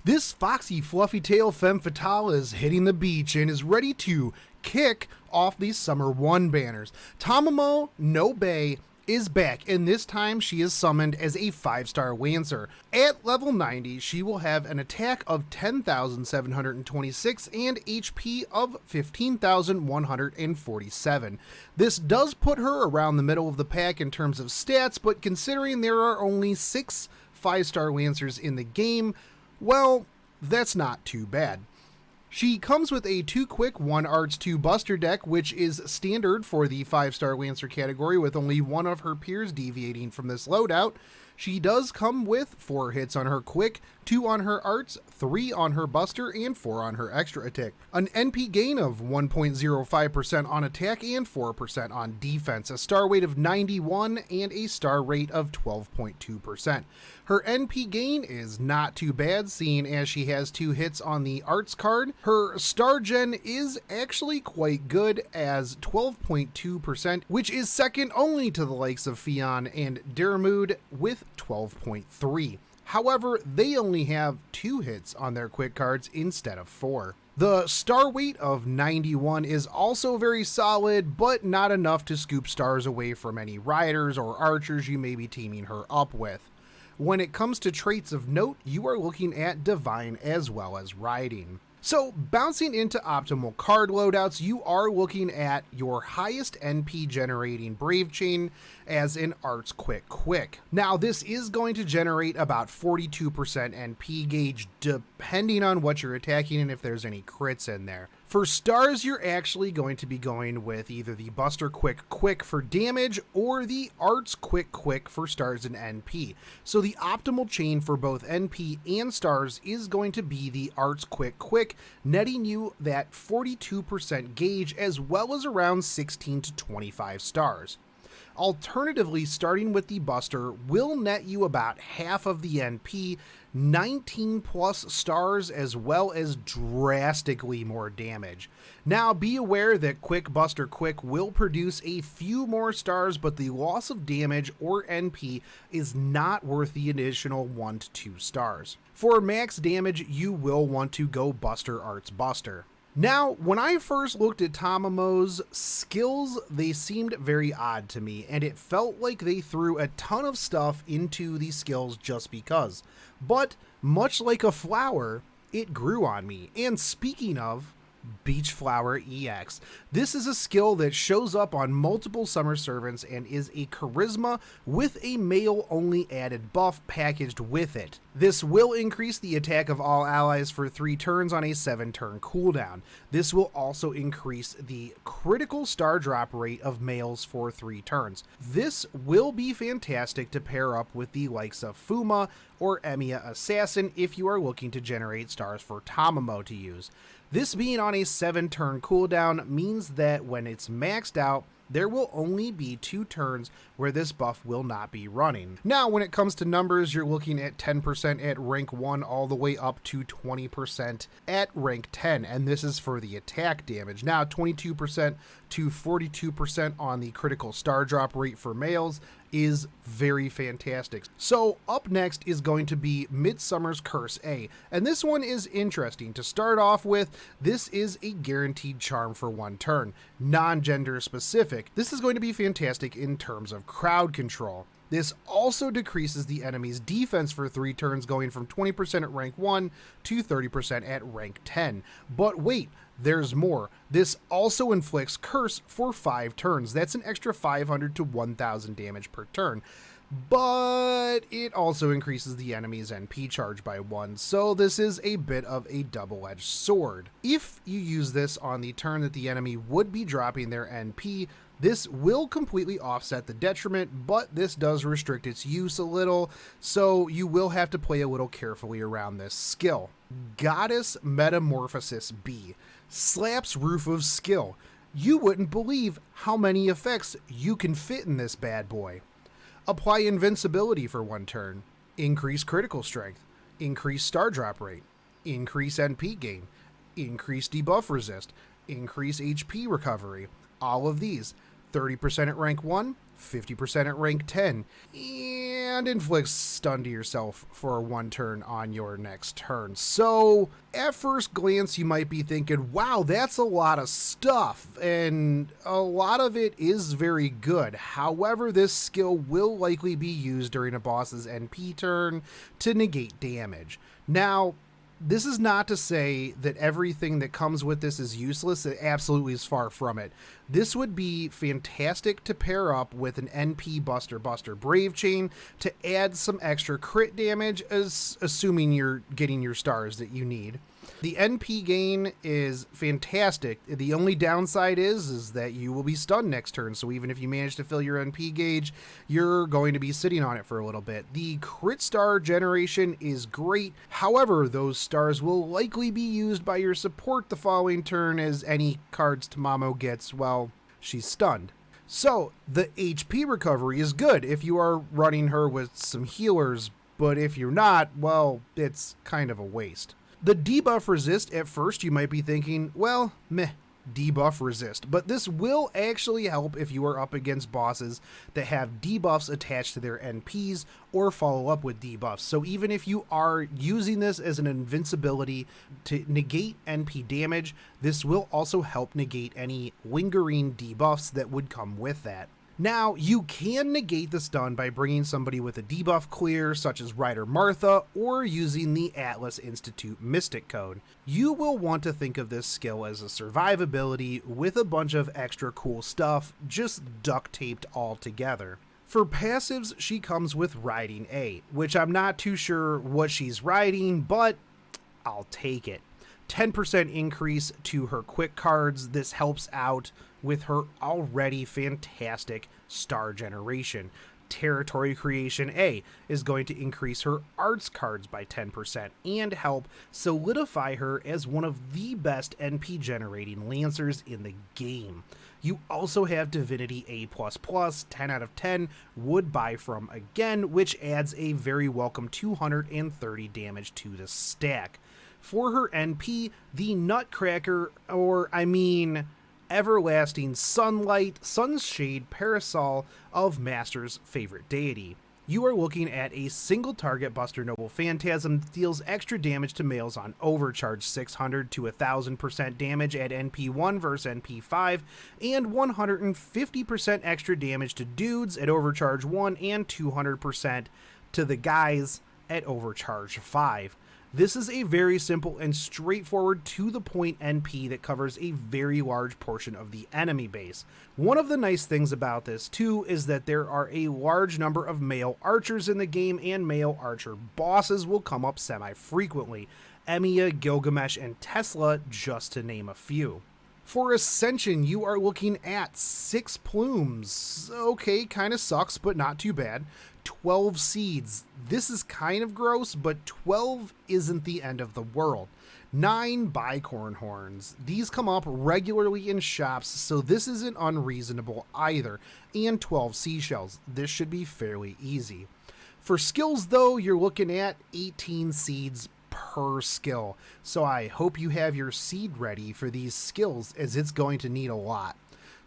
This foxy Fluffy Tail Femme Fetale is hitting the beach and is ready to kick off these Summer 1 banners. Tamamo no Bay is back, and this time she is summoned as a 5-star Lancer. At level 90, she will have an attack of 10,726 and HP of 15,147. This does put her around the middle of the pack in terms of stats, but considering there are only 6 5-star Lancers in the game, well, that's not too bad. She comes with a 2 quick 1 arts 2 buster deck, which is standard for the 5-star Lancer category, with only one of her peers deviating from this loadout. She does come with 4 hits on her quick, 2 on her arts, 3 on her buster, and 4 on her extra attack. An NP gain of 1.05% on attack and 4% on defense, a star weight of 91, and a star rate of 12.2%. Her NP gain is not too bad, seeing as she has 2 hits on the arts card. Her star gen is actually quite good, as 12.2%, which is second only to the likes of Fion and Dermood with 12.3. However, they only have 2 hits on their quick cards instead of 4. The star weight of 91 is also very solid, but not enough to scoop stars away from any riders or archers you may be teaming her up with. When it comes to traits of note, you are looking at Divine as well as Riding. So, bouncing into optimal card loadouts, you are looking at your highest NP generating Brave Chain as an Arts Quick. Now, this is going to generate about 42% NP gauge depending on what you're attacking and if there's any crits in there. For stars, you're actually going to be going with either the Buster Quick for damage or the Arts Quick for stars and NP. So the optimal chain for both NP and stars is going to be the Arts Quick, netting you that 42% gauge as well as around 16 to 25 stars. Alternatively, starting with the Buster will net you about half of the NP, 19 plus stars, as well as drastically more damage. Now, be aware that Buster Quick will produce a few more stars, but the loss of damage or NP is not worth the additional 1 to 2 stars. For max damage, you will want to go Buster Arts Buster. Now, when I first looked at Tamamo's skills, they seemed very odd to me, and it felt like they threw a ton of stuff into these skills just because. But, much like a flower, it grew on me. And speaking of Beach Flower EX, this is a skill that shows up on multiple summer servants and is a charisma with a male only added buff packaged with it. This will increase the attack of all allies for 3 turns on a 7-turn cooldown. This will also increase the critical star drop rate of males for 3 turns. This will be fantastic to pair up with the likes of Fuma or Emiya Assassin if you are looking to generate stars for Tamamo to use. This being on a 7-turn cooldown means that when it's maxed out, there will only be 2 turns where this buff will not be running. Now, when it comes to numbers, you're looking at 10% at rank 1 all the way up to 20% at rank 10, and this is for the attack damage. Now, 22% to 42% on the critical star drop rate for males is very fantastic. So up next is going to be Midsummer Curse A, and this one is interesting. To start off with, this is a guaranteed charm for 1 turn, non-gender specific. This is going to be fantastic in terms of crowd control. This also decreases the enemy's defense for 3 turns, going from 20% at rank 1 to 30% at rank 10. But wait, there's more. This also inflicts curse for 5 turns. That's an extra 500 to 1000 damage per turn. But it also increases the enemy's NP charge by 1, so this is a bit of a double-edged sword. If you use this on the turn that the enemy would be dropping their NP, this will completely offset the detriment, but this does restrict its use a little, so you will have to play a little carefully around this skill. Goddess Metamorphosis B slaps Roof of Skill. You wouldn't believe how many effects you can fit in this bad boy. Apply invincibility for 1 turn, increase critical strength, increase star drop rate, increase NP gain, increase debuff resist, increase HP recovery. All of these, 30% at rank 1, 50% at rank 10, and inflicts stun to yourself for 1 turn on your next turn. So at first glance you might be thinking, wow, that's a lot of stuff, and a lot of it is very good. However, this skill will likely be used during a boss's NP turn to negate damage. Now, this is not to say that everything that comes with this is useless. It absolutely is far from it. This would be fantastic to pair up with an NP Buster Brave Chain to add some extra crit damage, assuming you're getting your stars that you need. The NP gain is fantastic. The only downside is that you will be stunned next turn, so even if you manage to fill your NP gauge, you're going to be sitting on it for a little bit. The crit star generation is great. However, those stars will likely be used by your support the following turn, as any cards Tamamo gets, well, she's stunned. So the HP recovery is good if you are running her with some healers, but if you're not, well, it's kind of a waste. The debuff resist, at first you might be thinking, well, meh, debuff resist. But this will actually help if you are up against bosses that have debuffs attached to their NPs or follow up with debuffs. So even if you are using this as an invincibility to negate NP damage, this will also help negate any lingering debuffs that would come with that. Now, you can negate the stun by bringing somebody with a debuff clear, such as Ryder Martha, or using the Atlas Institute Mystic Code. You will want to think of this skill as a survivability with a bunch of extra cool stuff, just duct taped all together. For passives, she comes with Riding A, which I'm not too sure what she's riding, but I'll take it. 10% increase to her quick cards. This helps out with her already fantastic star generation. Territory Creation A is going to increase her arts cards by 10% and help solidify her as one of the best NP generating lancers in the game. You also have Divinity A++, 10 out of 10, would buy from again, which adds a very welcome 230 damage to the stack. For her NP, the Nutcracker, or I mean Everlasting Sunlight, Sunshade Parasol of Master's favorite deity. You are looking at a single target Buster Noble Phantasm that deals extra damage to males on Overcharge, 600 to 1000% damage at NP1 versus NP5, and 150% extra damage to dudes at Overcharge 1 and 200% to the guys at Overcharge 5. This is a very simple and straightforward to the point NP that covers a very large portion of the enemy base. One of the nice things about this too is that there are a large number of male archers in the game, and male archer bosses will come up semi-frequently. Emiya, Gilgamesh, and Tesla, just to name a few. For Ascension, you are looking at 6 plumes. Okay, kind of sucks, but not too bad. 12 seeds. This is kind of gross, but 12 isn't the end of the world. 9 bicorn horns. These come up regularly in shops, so this isn't unreasonable either. And 12 seashells. This should be fairly easy. For skills, though, you're looking at 18 seeds per skill. So I hope you have your seed ready for these skills, as it's going to need a lot.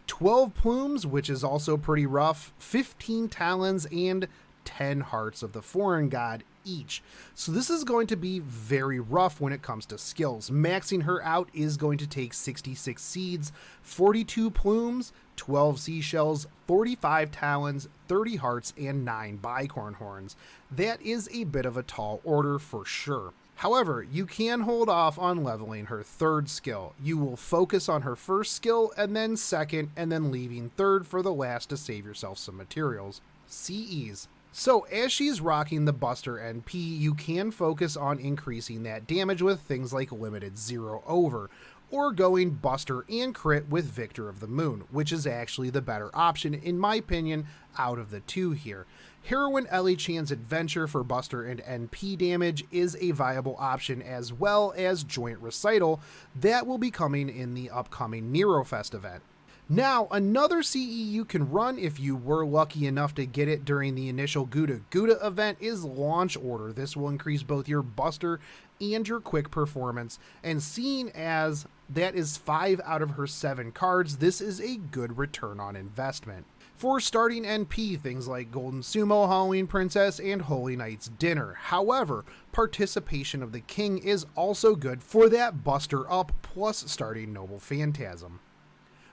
12 plumes, which is also pretty rough, 15 talons, and 10 hearts of the foreign god each. So this is going to be very rough when it comes to skills. Maxing her out is going to take 66 seeds, 42 plumes, 12 seashells, 45 talons, 30 hearts, and 9 bicorn horns. That is a bit of a tall order for sure. However, you can hold off on leveling her third skill. You will focus on her first skill, and then second, and then leaving third for the last to save yourself some materials. CEs. So as she's rocking the Buster NP, you can focus on increasing that damage with things like Limited Zero Over, or going Buster and Crit with Victor of the Moon, which is actually the better option in my opinion out of the two here. Heroine Ellie Chan's Adventure for Buster and NP damage is a viable option, as well as Joint Recital that will be coming in the upcoming Nerofest event. Now, another CE you can run if you were lucky enough to get it during the initial Gouda Gouda event is Launch Order. This will increase both your Buster and your quick performance, and seeing as that is 5 out of her 7 cards, this is a good return on investment. For starting NP, things like Golden Sumo, Halloween Princess, and Holy Knight's Dinner. However, Participation of the King is also good for that buster up plus starting Noble Phantasm.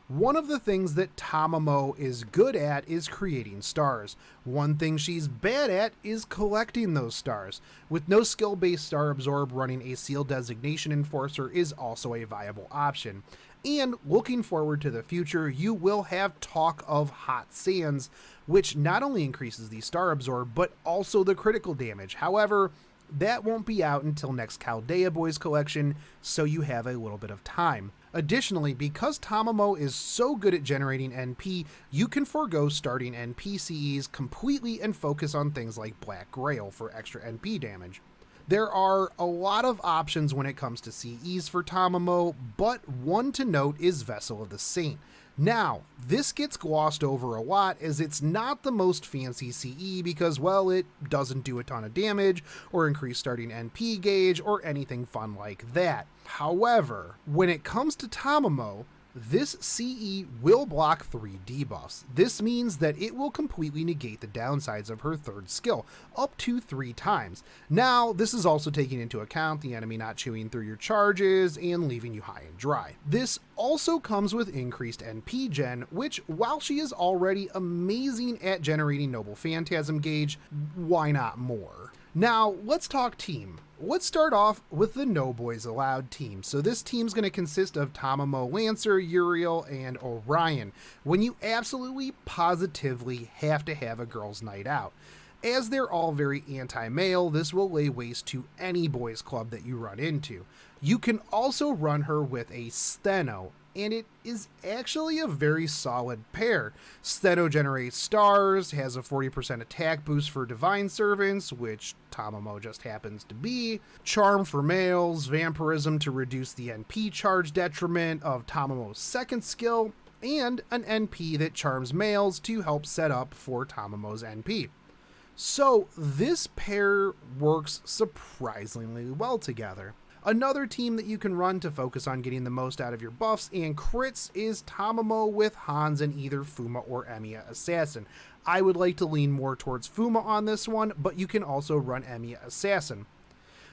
One of the things that Tamamo is good at is creating stars. One thing she's bad at is collecting those stars. With no skill-based Star Absorb, running a Seal Designation Enforcer is also a viable option. And looking forward to the future, you will have talk of Hot Sands, which not only increases the Star Absorb, but also the critical damage. However, that won't be out until next Chaldea Boys collection, so you have a little bit of time. Additionally, because Tamamo is so good at generating NP, you can forego starting NPCEs completely and focus on things like Black Grail for extra NP damage. There are a lot of options when it comes to CEs for Tamamo, but one to note is Vessel of the Saint. Now, this gets glossed over a lot as it's not the most fancy CE because, well, it doesn't do a ton of damage or increase starting NP gauge or anything fun like that. However, when it comes to Tamamo, this CE will block 3 debuffs. This means that it will completely negate the downsides of her third skill, up to 3 times. Now, this is also taking into account the enemy not chewing through your charges and leaving you high and dry. This also comes with increased NP gen, which, while she is already amazing at generating Noble Phantasm gauge, why not more? Now, let's talk team. Let's start off with the No Boys Allowed team. So this team's going to consist of Tamamo, Lancer, Uriel, and Orion, when you absolutely positively have to have a girls' night out. As they're all very anti-male, this will lay waste to any boys club that you run into. You can also run her with a Steno, and it is actually a very solid pair. Steno generates stars, has a 40% attack boost for Divine Servants, which Tamamo just happens to be, Charm for males, Vampirism to reduce the NP charge detriment of Tamamo's second skill, and an NP that charms males to help set up for Tamamo's NP. So this pair works surprisingly well together. Another team that you can run to focus on getting the most out of your buffs and crits is Tamamo with Hans and either Fuma or Emiya Assassin. I would like to lean more towards Fuma on this one, but you can also run Emiya Assassin.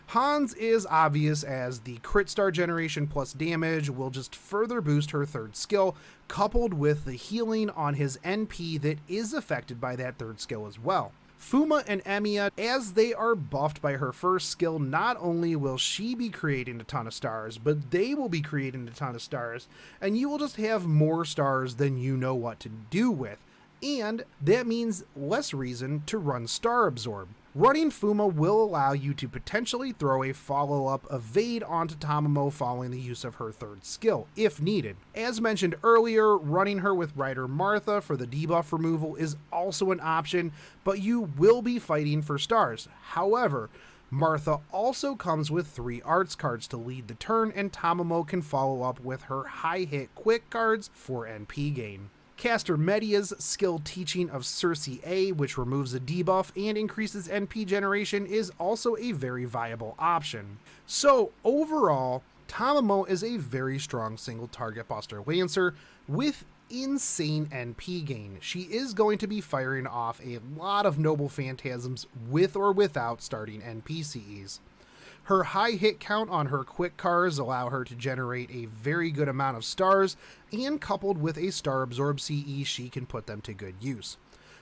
Hans is obvious as the crit star generation plus damage will just further boost her third skill, coupled with the healing on his NP that is affected by that third skill as well. Fuma and Emiya, as they are buffed by her first skill, not only will she be creating a ton of stars, but they will be creating a ton of stars, and you will just have more stars than you know what to do with. And that means less reason to run Star Absorb. Running Fuma will allow you to potentially throw a follow-up evade onto Tamamo following the use of her third skill, if needed. As mentioned earlier, running her with Rider Martha for the debuff removal is also an option, but you will be fighting for stars. However, Martha also comes with 3 arts cards to lead the turn, and Tamamo can follow up with her high-hit quick cards for NP gain. Caster Media's skill Teaching of Circe A, which removes a debuff and increases NP generation, is also a very viable option. So overall, Tamamo is a very strong single target buster Lancer with insane NP gain. She is going to be firing off a lot of Noble Phantasms with or without starting NPCEs. Her high hit count on her quick cards allow her to generate a very good amount of stars, and coupled with a Star Absorb CE, she can put them to good use.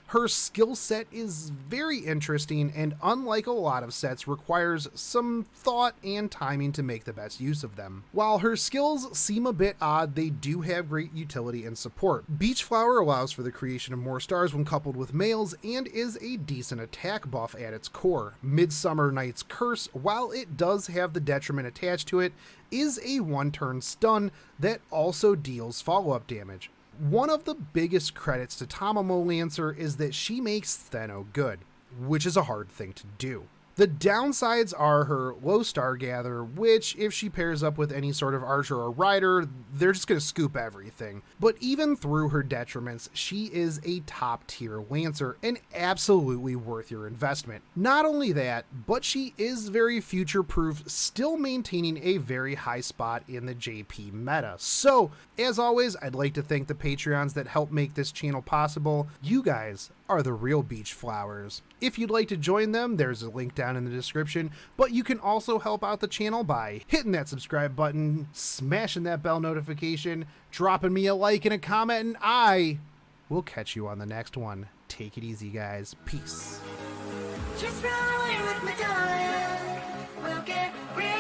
Her skill set is very interesting, and unlike a lot of sets, requires some thought and timing to make the best use of them. While her skills seem a bit odd, they do have great utility and support. Beach Flower allows for the creation of more stars when coupled with males, and is a decent attack buff at its core. Midsummer Curse, while it does have the detriment attached to it, is a one-turn stun that also deals follow-up damage. One of the biggest credits to Tamamo Lancer is that she makes Steno good, which is a hard thing to do. The downsides are her low star gather, which if she pairs up with any sort of archer or rider, they're just going to scoop everything. But even through her detriments, she is a top tier Lancer and absolutely worth your investment. Not only that, but she is very future proof, still maintaining a very high spot in the JP meta. So as always, I'd like to thank the Patreons that help make this channel possible. You guys are the real beach flowers. If you'd like to join them, there's a link down in the description, but you can also help out the channel by hitting that subscribe button, smashing that bell notification, dropping me a like and a comment, and I will catch you on the next one. Take it easy, guys. Peace. Just run away with me, darling. We'll get real.